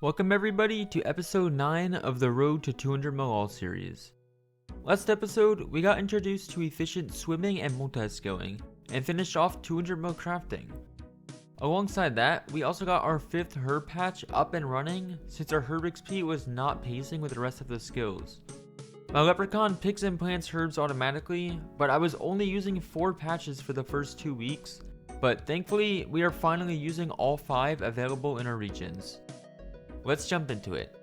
Welcome everybody to episode 9 of the Road to 200 mil series. Last episode, we got introduced to efficient swimming and multi-skilling, and finished off 200 mil crafting. Alongside that, we also got our 5th herb patch up and running, since our herb XP was not pacing with the rest of the skills. My leprechaun picks and plants herbs automatically, but I was only using 4 patches for the first 2 weeks, but thankfully, we are finally using all 5 available in our regions. Let's jump into it.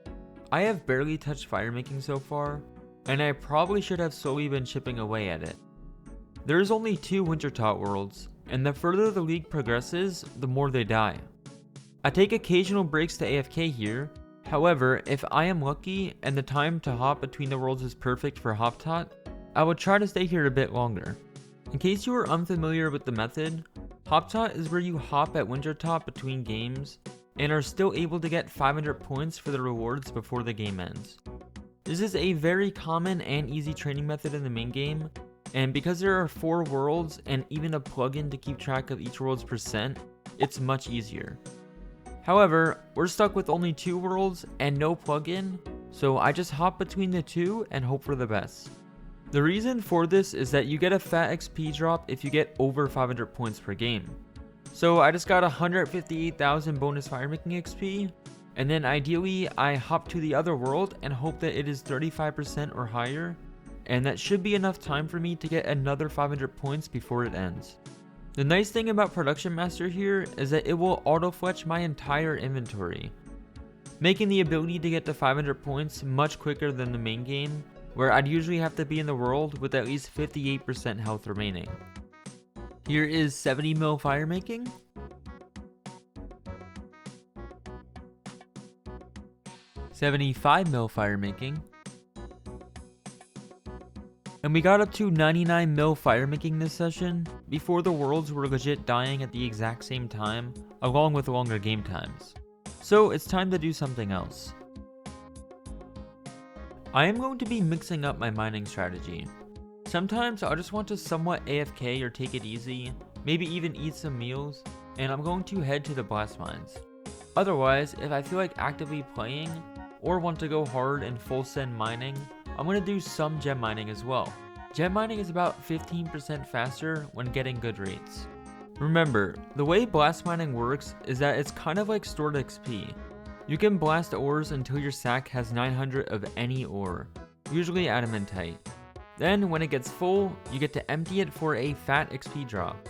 I have barely touched Fir Making so far, and I probably should have slowly been chipping away at it. There is only 2 Wintertot worlds, and the further the league progresses, the more they die. I take occasional breaks to AFK here, however, if I am lucky and the time to hop between the worlds is perfect for HopTot, I will try to stay here a bit longer. In case you are unfamiliar with the method, HopTot is where you hop at Wintertot between games, and are still able to get 500 points for the rewards before the game ends. This is a very common and easy training method in the main game, and because there are 4 worlds and even a plugin to keep track of each world's percent, it's much easier. However, we're stuck with only 2 worlds and no plugin, so I just hop between the 2 and hope for the best. The reason for this is that you get a fat XP drop if you get over 500 points per game. So I just got 158,000 bonus Fir Making XP, and then ideally I hop to the other world and hope that it is 35% or higher, and that should be enough time for me to get another 500 points before it ends. The nice thing about Production Master here is that it will auto-fletch my entire inventory, making the ability to get to 500 points much quicker than the main game, where I'd usually have to be in the world with at least 58% health remaining. Here is 70 mil Fir Making, 75 mil Fir Making, and we got up to 99 mil Fir Making this session, before the worlds were legit dying at the exact same time, along with longer game times. So it's time to do something else. I am going to be mixing up my mining strategy. Sometimes I'll just want to somewhat AFK or take it easy, maybe even eat some meals, and I'm going to head to the blast mines. Otherwise, if I feel like actively playing, or want to go hard and full send mining, I'm going to do some gem mining as well. Gem mining is about 15% faster when getting good rates. Remember, the way blast mining works is that it's kind of like stored XP. You can blast ores until your sack has 900 of any ore, usually adamantite. Then, when it gets full, you get to empty it for a fat XP drop.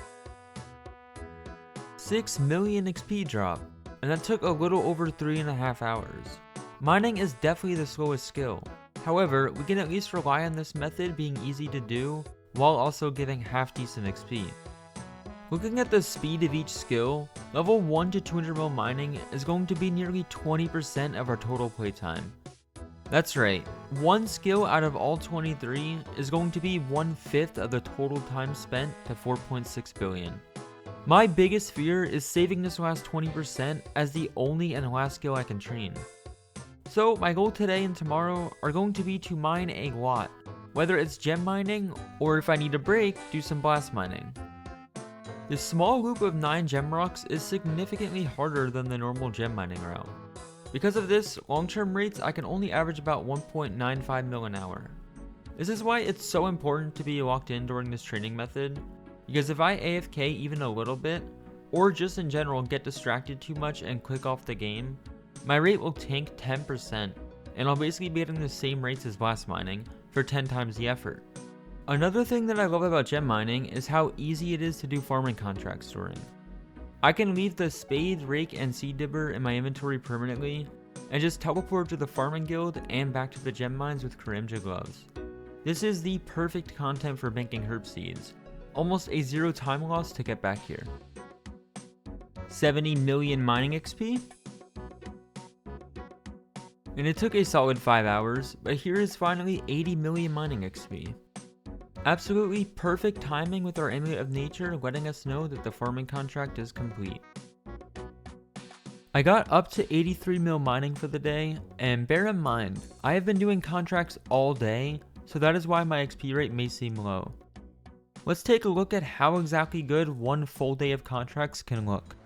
6 million XP drop, and that took a little over 3.5 hours. Mining is definitely the slowest skill. However, we can at least rely on this method being easy to do, while also giving half decent XP. Looking at the speed of each skill, level 1 to 200 mil mining is going to be nearly 20% of our total playtime. That's right, one skill out of all 23 is going to be 1/5 of the total time spent to 4.6 billion. My biggest fear is saving this last 20% as the only and last skill I can train. So my goal today and tomorrow are going to be to mine a lot, whether it's gem mining or if I need a break, do some blast mining. This small loop of 9 gem rocks is significantly harder than the normal gem mining route. Because of this, long-term rates I can only average about 1.95 mil an hour. This is why it's so important to be locked in during this training method, because if I AFK even a little bit, or just in general get distracted too much and click off the game, my rate will tank 10%, and I'll basically be getting the same rates as blast mining for 10 times the effort. Another thing that I love about gem mining is how easy it is to do farming contract storing. I can leave the spade, rake, and seed dibber in my inventory permanently, and just teleport to the farming guild and back to the gem mines with Karamja gloves. This is the perfect content for banking herb seeds, almost a 0 time loss to get back here. 70 million mining XP? And it took a solid 5 hours, but here is finally 80 million mining XP. Absolutely perfect timing with our Amulet of Nature letting us know that the farming contract is complete. I got up to 83 mil mining for the day, and bear in mind, I have been doing contracts all day, so that is why my XP rate may seem low. Let's take a look at how exactly good one full day of contracts can look.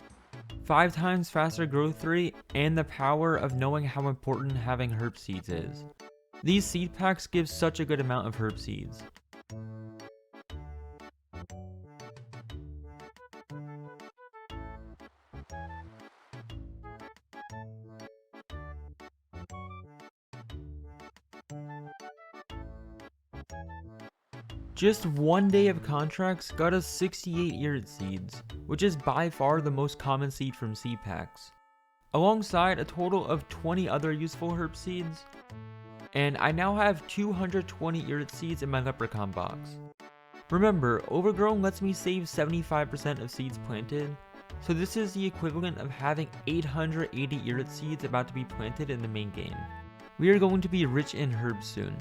5 times faster growth rate, and the power of knowing how important having herb seeds is. These seed packs give such a good amount of herb seeds. Just one day of contracts got us 68 irid seeds, which is by far the most common seed from seed packs, alongside a total of 20 other useful herb seeds, and I now have 220 irid seeds in my leprechaun box. Remember, overgrown lets me save 75% of seeds planted, so this is the equivalent of having 880 irid seeds about to be planted in the main game. We are going to be rich in herbs soon.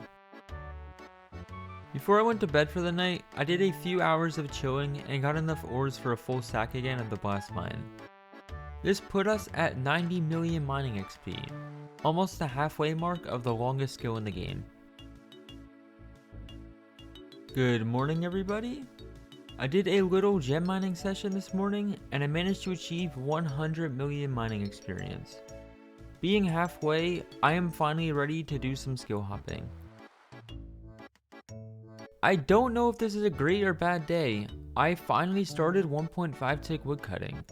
Before I went to bed for the night, I did a few hours of chilling and got enough ores for a full sack again at the blast mine. This put us at 90 million mining XP, almost the halfway mark of the longest skill in the game. Good morning everybody. I did a little gem mining session this morning and I managed to achieve 100 million mining experience. Being halfway, I am finally ready to do some skill hopping. I don't know if this is a great or bad day. I finally started 1.5 tick woodcutting.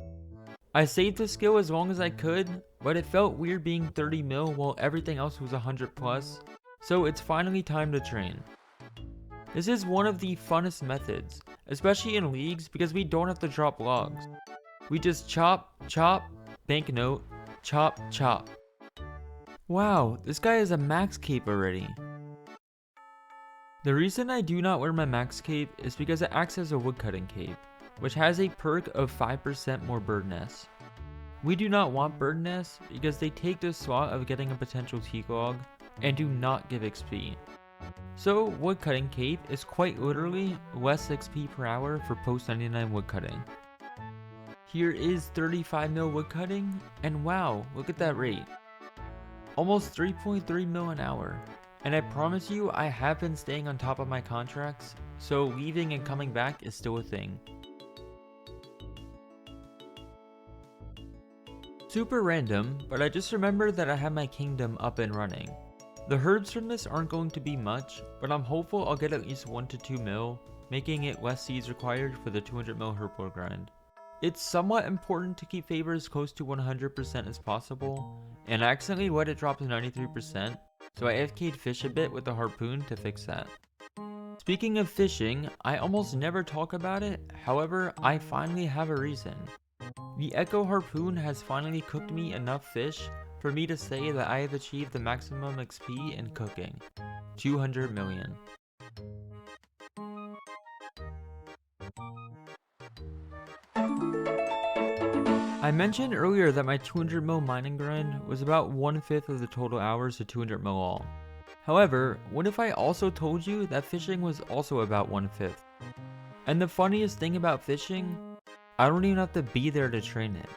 I saved the skill as long as I could, but it felt weird being 30 mil while everything else was 100 plus, so it's finally time to train. This is one of the funnest methods, especially in leagues because we don't have to drop logs. We just chop, chop, banknote, chop, chop. Wow, this guy has a max cape already. The reason I do not wear my max cape is because it acts as a woodcutting cape, which has a perk of 5% more bird nests. We do not want bird nests because they take the slot of getting a potential teak log and do not give XP. So woodcutting cape is quite literally less XP per hour for post 99 woodcutting. Here is 35 mil woodcutting, and wow, look at that rate. Almost 3.3 mil an hour. And I promise you, I have been staying on top of my contracts, so leaving and coming back is still a thing. Super random, but I just remembered that I have my kingdom up and running. The herbs from this aren't going to be much, but I'm hopeful I'll get at least 1 to 2 mil, making it less seeds required for the 200 mil herblore grind. It's somewhat important to keep favors close to 100% as possible, and I accidentally let it drop to 93%. So I AFK'd fish a bit with the harpoon to fix that. Speaking of fishing, I almost never talk about it, however, I finally have a reason. The Echo Harpoon has finally cooked me enough fish for me to say that I have achieved the maximum XP in cooking, 200 million. I mentioned earlier that my 200 mil mining grind was about 1/5 of the total hours to 200 mil all. However, what if I also told you that fishing was also about 1/5? And the funniest thing about fishing, I don't even have to be there to train it.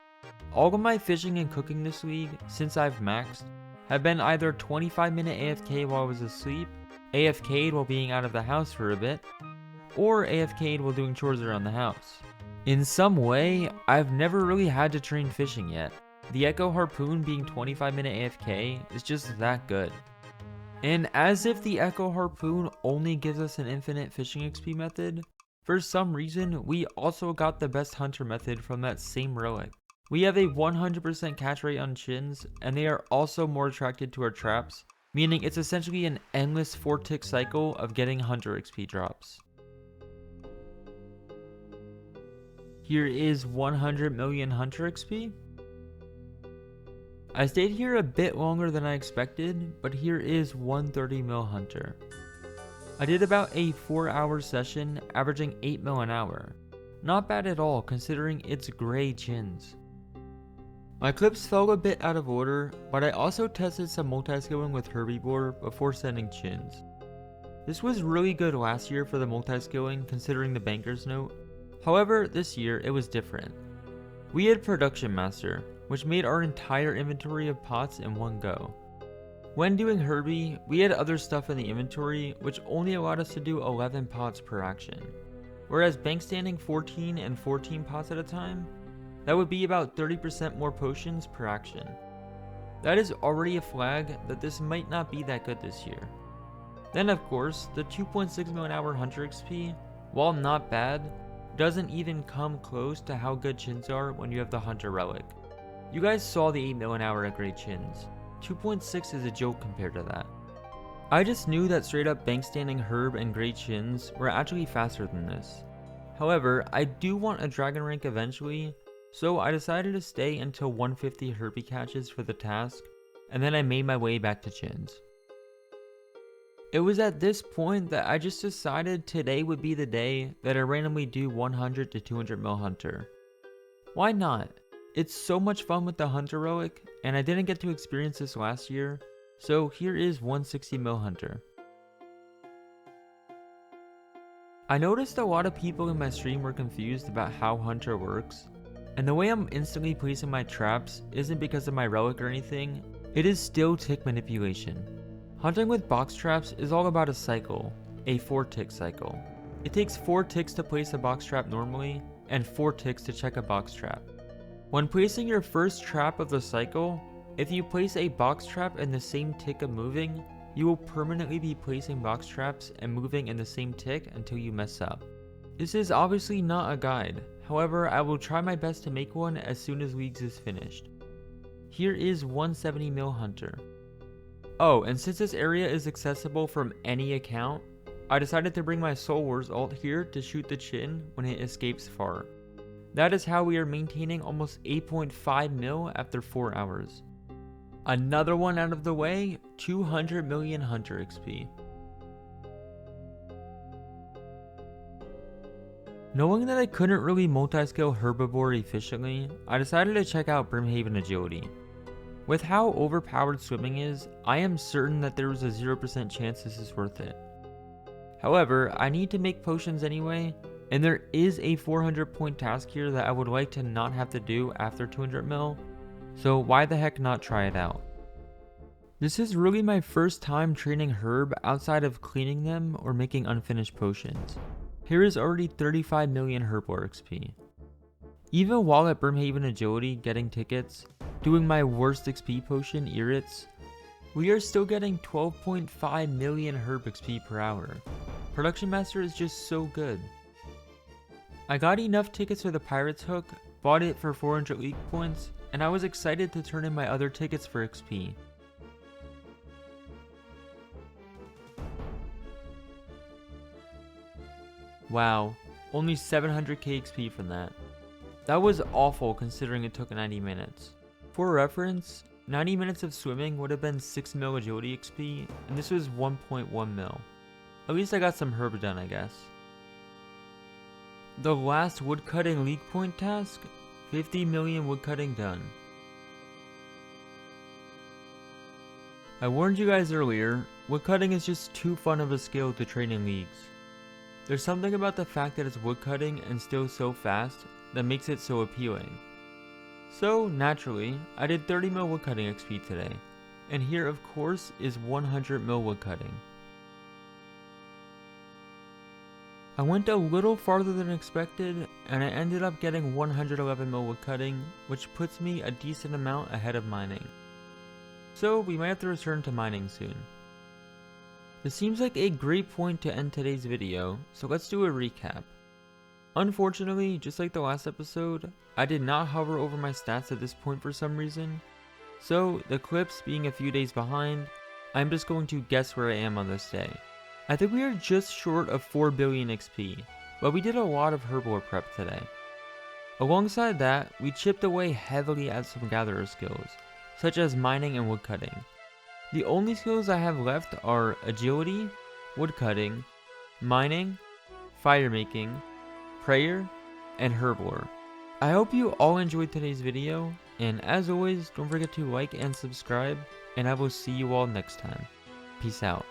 All of my fishing and cooking this league, since I've maxed, have been either 25-minute AFK while I was asleep, AFK'd while being out of the house for a bit, or AFK'd while doing chores around the house. In some way, I've never really had to train fishing yet. The Echo Harpoon being 25-minute AFK is just that good. And as if the Echo Harpoon only gives us an infinite fishing XP method, for some reason we also got the best hunter method from that same relic. We have a 100% catch rate on chins, and they are also more attracted to our traps, meaning it's essentially an endless 4-tick cycle of getting hunter XP drops. Here is 100 million hunter XP. I stayed here a bit longer than I expected, but here is 130 mil hunter. I did about a 4-hour session, averaging 8 mil an hour. Not bad at all considering its gray chins. My clips fell a bit out of order, but I also tested some multi-skilling with herbivore before sending chins. This was really good last year for the multi-skilling considering the banker's note. However, this year it was different. We had Production Master, which made our entire inventory of pots in one go. When doing Herbie, we had other stuff in the inventory which only allowed us to do 11 pots per action. Whereas bank standing 14 and 14 pots at a time, That would be about 30% more potions per action. That is already a flag that this might not be that good this year. Then of course, the 2.6 mil an hour Hunter XP, while not bad, doesn't even come close to how good chins are when you have the Hunter Relic. You guys saw the 8 mil an hour at Great Chins. 2.6 is a joke compared to that. I just knew that straight up bank standing Herb and Great Chins were actually faster than this. However, I do want a Dragon rank eventually, so I decided to stay until 150 Herbie catches for the task, and then I made my way back to Chins. It was at this point that I just decided today would be the day that I randomly do 100 to 200 mil Hunter. Why not? It's so much fun with the Hunter Relic, and I didn't get to experience this last year, so here is 160 mil Hunter. I noticed a lot of people in my stream were confused about how Hunter works, and the way I'm instantly placing my traps isn't because of my relic or anything, it is still tick manipulation. Hunting with box traps is all about a cycle, a 4 tick cycle. It takes 4 ticks to place a box trap normally, and 4 ticks to check a box trap. When placing your first trap of the cycle, if you place a box trap in the same tick of moving, you will permanently be placing box traps and moving in the same tick until you mess up. This is obviously not a guide, however I will try my best to make one as soon as Leagues is finished. Here is 170 mil Hunter. Oh, and since this area is accessible from any account, I decided to bring my Soul Wars ult here to shoot the Chin when it escapes far. That is how we are maintaining almost 8.5 mil after 4 hours. Another one out of the way, 200 million Hunter XP. Knowing that I couldn't really multi-scale Herbivore efficiently, I decided to check out Brimhaven Agility. With how overpowered swimming is, I am certain that there is a 0% chance this is worth it. However, I need to make potions anyway, and there is a 400 point task here that I would like to not have to do after 200 mil, so why the heck not try it out. This is really my first time training Herb outside of cleaning them or making unfinished potions. Here is already 35 million Herbivore XP. Even while at Brimhaven Agility getting tickets, doing my worst XP potion, Irrits, we are still getting 12.5 million Herb XP per hour. Production Master is just so good. I got enough tickets for the Pirate's Hook, bought it for 400 League points, and I was excited to turn in my other tickets for XP. Wow, only 700k XP from that. That was awful considering it took 90 minutes. For reference, 90 minutes of swimming would have been 6 mil agility XP, and this was 1.1 mil. At least I got some herb done, I guess. The last woodcutting league point task, 50 million woodcutting done. I warned you guys earlier, woodcutting is just too fun of a skill to train in leagues. There's something about the fact that it's woodcutting and still so fast that makes it so appealing. So naturally, I did 30 mil woodcutting XP today, and here of course is 100 mil woodcutting. I went a little farther than expected, and I ended up getting 111 mil woodcutting, which puts me a decent amount ahead of mining. So we might have to return to mining soon. This seems like a great point to end today's video, so let's do a recap. Unfortunately, just like the last episode, I did not hover over my stats at this point for some reason, so the clips being a few days behind, I'm just going to guess where I am on this day. I think we are just short of 4 billion XP, but we did a lot of herbivore prep today. Alongside that, we chipped away heavily at some gatherer skills, such as mining and woodcutting. The only skills I have left are agility, woodcutting, mining, fire making, prayer, and herbivore. I hope you all enjoyed today's video, and as always, don't forget to like and subscribe, and I will see you all next time. Peace out.